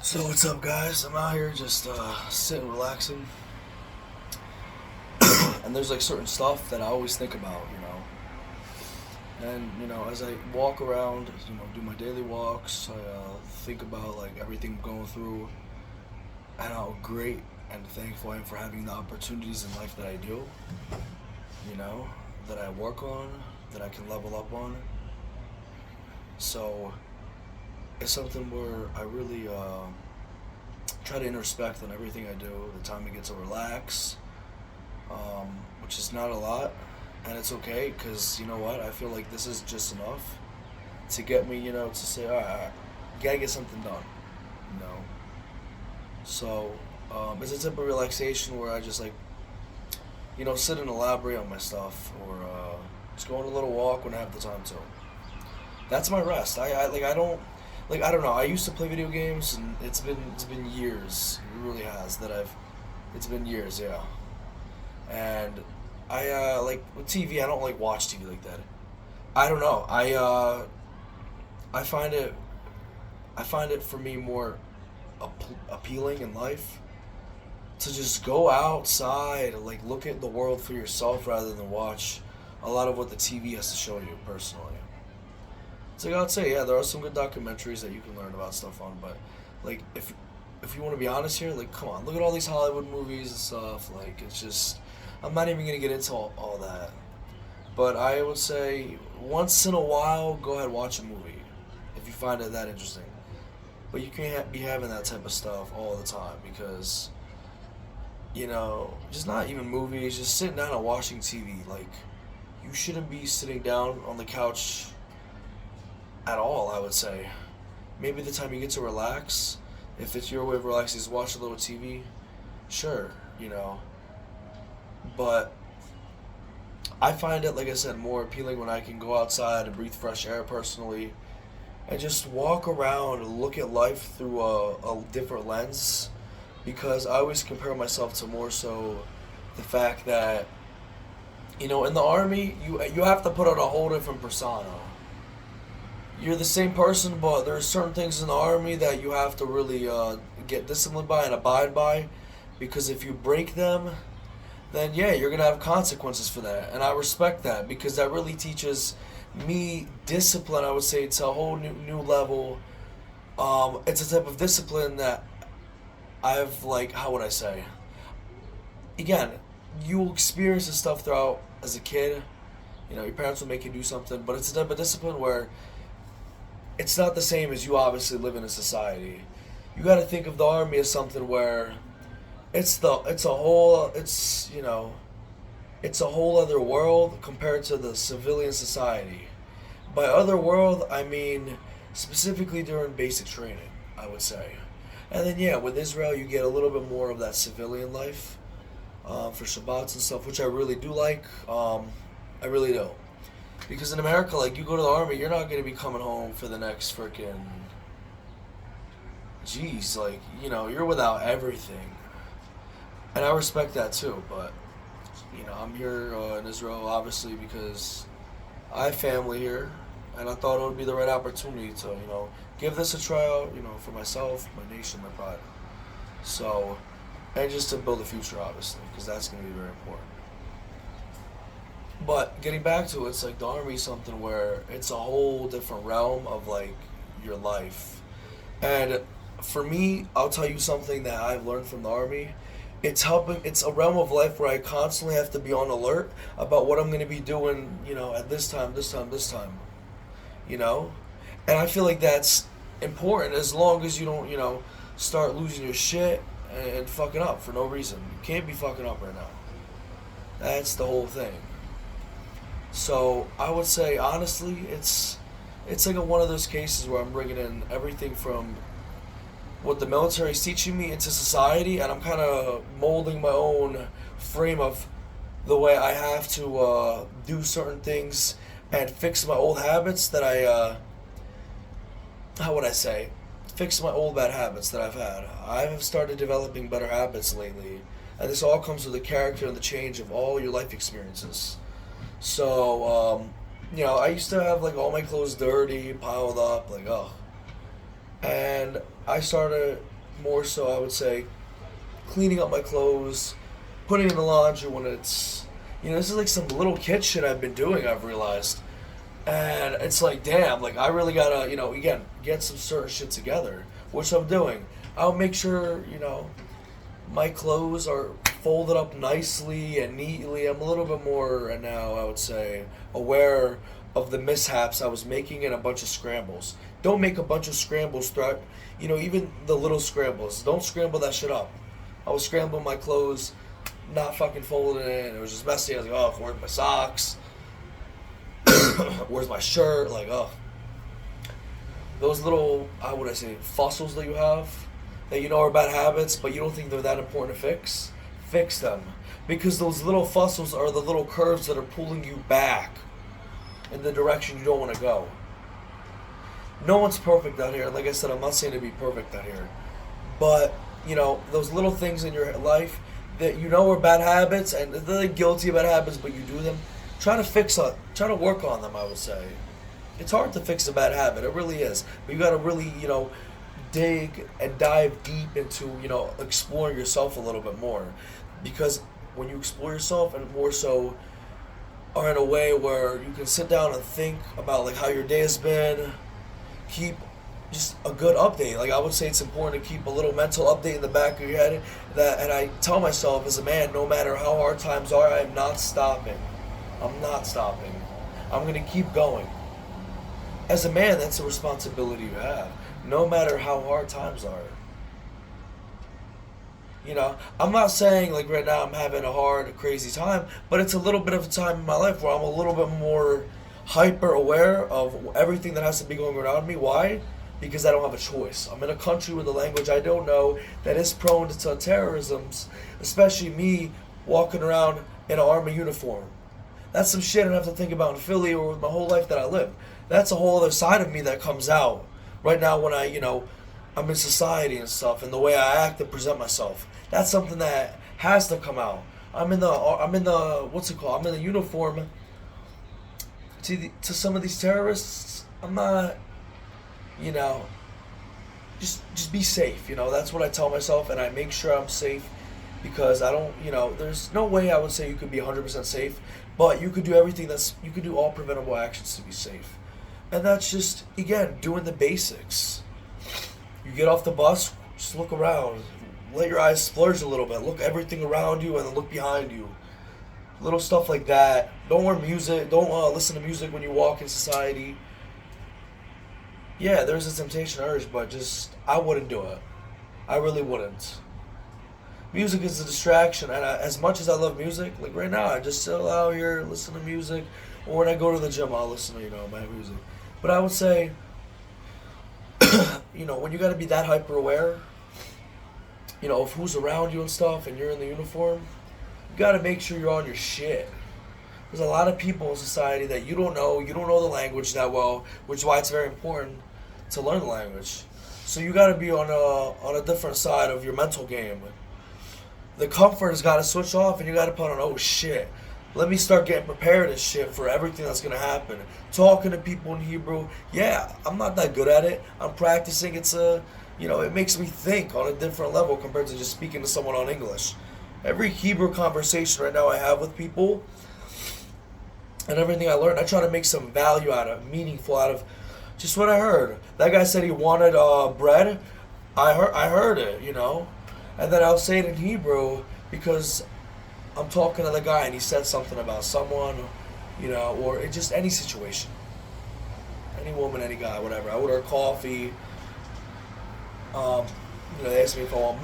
So what's up, guys? I'm out here just sitting, relaxing, and there's like certain stuff that I always think about, And as I walk around, do my daily walks, I think about like everything I'm going through, and how great and thankful I am for having the opportunities in life that I do. You know, that I work on, that I can level up on. So it's something where I really try to introspect on everything I do, the time I get to relax, which is not a lot, and it's okay because you know what? I feel like this is just enough to get me, to say, all right, gotta get something done, you know. So it's a type of relaxation where I just like, sit and elaborate on my stuff, or just go on a little walk when I have the time to. That's my rest. I don't know. I used to play video games, and it's been years. It really has that I've. It's been years, yeah. And I like with TV. I don't like watch TV like that. I don't know. I find it I find it for me more appealing in life to just go outside, like look at the world for yourself rather than watch a lot of what the TV has to show you personally. It's like I'd say, yeah, there are some good documentaries that you can learn about stuff on, but like if you want to be honest here, like come on, look at all these Hollywood movies and stuff. Like it's just, I'm not even gonna get into all that. But I would say once in a while, go ahead and watch a movie if you find it that interesting. But you can't be having that type of stuff all the time because just not even movies, just sitting down and watching TV. Like you shouldn't be sitting down on the couch at all, I would say. Maybe the time you get to relax, if it's your way of relaxing, is watch a little TV. Sure, but I find it, like I said, more appealing when I can go outside and breathe fresh air personally, and just walk around and look at life through a different lens. Because I always compare myself to more so the fact that in the army you have to put on a whole different persona. You're the same person, but there are certain things in the army that you have to really get disciplined by and abide by, because if you break them, then yeah, you're gonna have consequences for that, and I respect that because that really teaches me discipline. I would say it's a whole new level. It's a type of discipline that I've like, how would I say? Again, you experience this stuff throughout as a kid. Your parents will make you do something, but it's a type of discipline where it's not the same as you obviously live in a society. You got to think of the army as something where it's a whole other world compared to the civilian society. By other world, I mean specifically during basic training, I would say. And then yeah, with Israel, you get a little bit more of that civilian life for Shabbats and stuff, which I really do like. I really do. Because in America, like you go to the army, you're not gonna be coming home for the next freaking. Jeez, like you're without everything, and I respect that too. But I'm here in Israel obviously because I have family here, and I thought it would be the right opportunity to give this a try out. For myself, my nation, my pride. So, and just to build a future, obviously, because that's gonna be very important. But getting back to it, it's like the army is something where it's a whole different realm of like your life. And for me, I'll tell you something that I've learned from the army. It's a realm of life where I constantly have to be on alert about what I'm going to be doing, at this time, this time, you know? And I feel like that's important as long as you don't, start losing your shit and fucking up for no reason. You can't be fucking up right now. That's the whole thing. So I would say honestly, it's like one of those cases where I'm bringing in everything from what the military is teaching me into society, and I'm kind of molding my own frame of the way I have to do certain things and fix my old habits that how would I say, fix my old bad habits that I've had. I've started developing better habits lately, and this all comes with the character and the change of all your life experiences. So, I used to have like all my clothes dirty, piled up, like, oh. And I started more so, I would say, cleaning up my clothes, putting in the laundry when it's, this is like some little kid shit I've been doing, I've realized. And it's like, damn, like I really gotta, again, get some certain shit together, which I'm doing. I'll make sure, my clothes are folded up nicely and neatly. I'm a little bit more now, I would say, aware of the mishaps I was making in a bunch of scrambles. Don't make a bunch of scrambles throughout, even the little scrambles. Don't scramble that shit up. I was scrambling my clothes, not fucking folding it. It was just messy. I was like, oh, where's my socks? Where's my shirt? Like, oh. Those little, how would I say, fossils that you have that you know are bad habits, but you don't think they're that important to fix them. Because those little fossils are the little curves that are pulling you back in the direction you don't want to go. No one's perfect out here. Like I said, I'm not saying to be perfect out here. But, those little things in your life that are bad habits, and they're guilty of bad habits, but you do them, try to work on them, I would say. It's hard to fix a bad habit. It really is. But you got to really, dig and dive deep into, exploring yourself a little bit more. Because when you explore yourself and more so are in a way where you can sit down and think about like how your day has been, keep just a good update. Like I would say it's important to keep a little mental update in the back of your head and I tell myself as a man, no matter how hard times are, I am not stopping. I'm not stopping. I'm going to keep going. As a man, that's a responsibility you have, no matter how hard times are. I'm not saying like right now I'm having a hard, crazy time, but it's a little bit of a time in my life where I'm a little bit more hyper aware of everything that has to be going around me. Why? Because I don't have a choice. I'm in a country with a language I don't know that is prone to terrorism, especially me walking around in an army uniform. That's some shit I don't have to think about in Philly or with my whole life that I live. That's a whole other side of me that comes out right now when I'm in society and stuff, and the way I act and present myself. That's something that has to come out. I'm in the what's it called? I'm in the uniform to some of these terrorists. I'm not, just be safe. That's what I tell myself, and I make sure I'm safe because I don't, there's no way I would say you could be 100% safe, but you could do you could do all preventable actions to be safe. And that's just, again, doing the basics. You get off the bus, just look around. Let your eyes splurge a little bit. Look everything around you and then look behind you. Little stuff like that. Don't wear music. Don't listen to music when you walk in society. Yeah, there's a temptation urge, but I wouldn't do it. I really wouldn't. Music is a distraction, and as much as I love music, like right now, I just chill out here, listen to music, or when I go to the gym, I'll listen to, my music. But I would say, when you got to be that hyper aware, of who's around you and stuff, and you're in the uniform, you got to make sure you're on your shit. There's a lot of people in society that you don't know the language that well, which is why it's very important to learn the language. So you got to be on a different side of your mental game. The comfort has got to switch off, and you got to put on, oh shit, let me start getting prepared and shit for everything that's going to happen. Talking to people in Hebrew, yeah, I'm not that good at it. I'm practicing. It's it makes me think on a different level compared to just speaking to someone on English. Every Hebrew conversation right now I have with people and everything I learned, I try to make some value out of, meaningful out of just what I heard. That guy said he wanted bread. I heard it, and then I'll say it in Hebrew because I'm talking to the guy and he said something about someone, or it just any situation. Any woman, any guy, whatever. I order coffee. They asked me if I want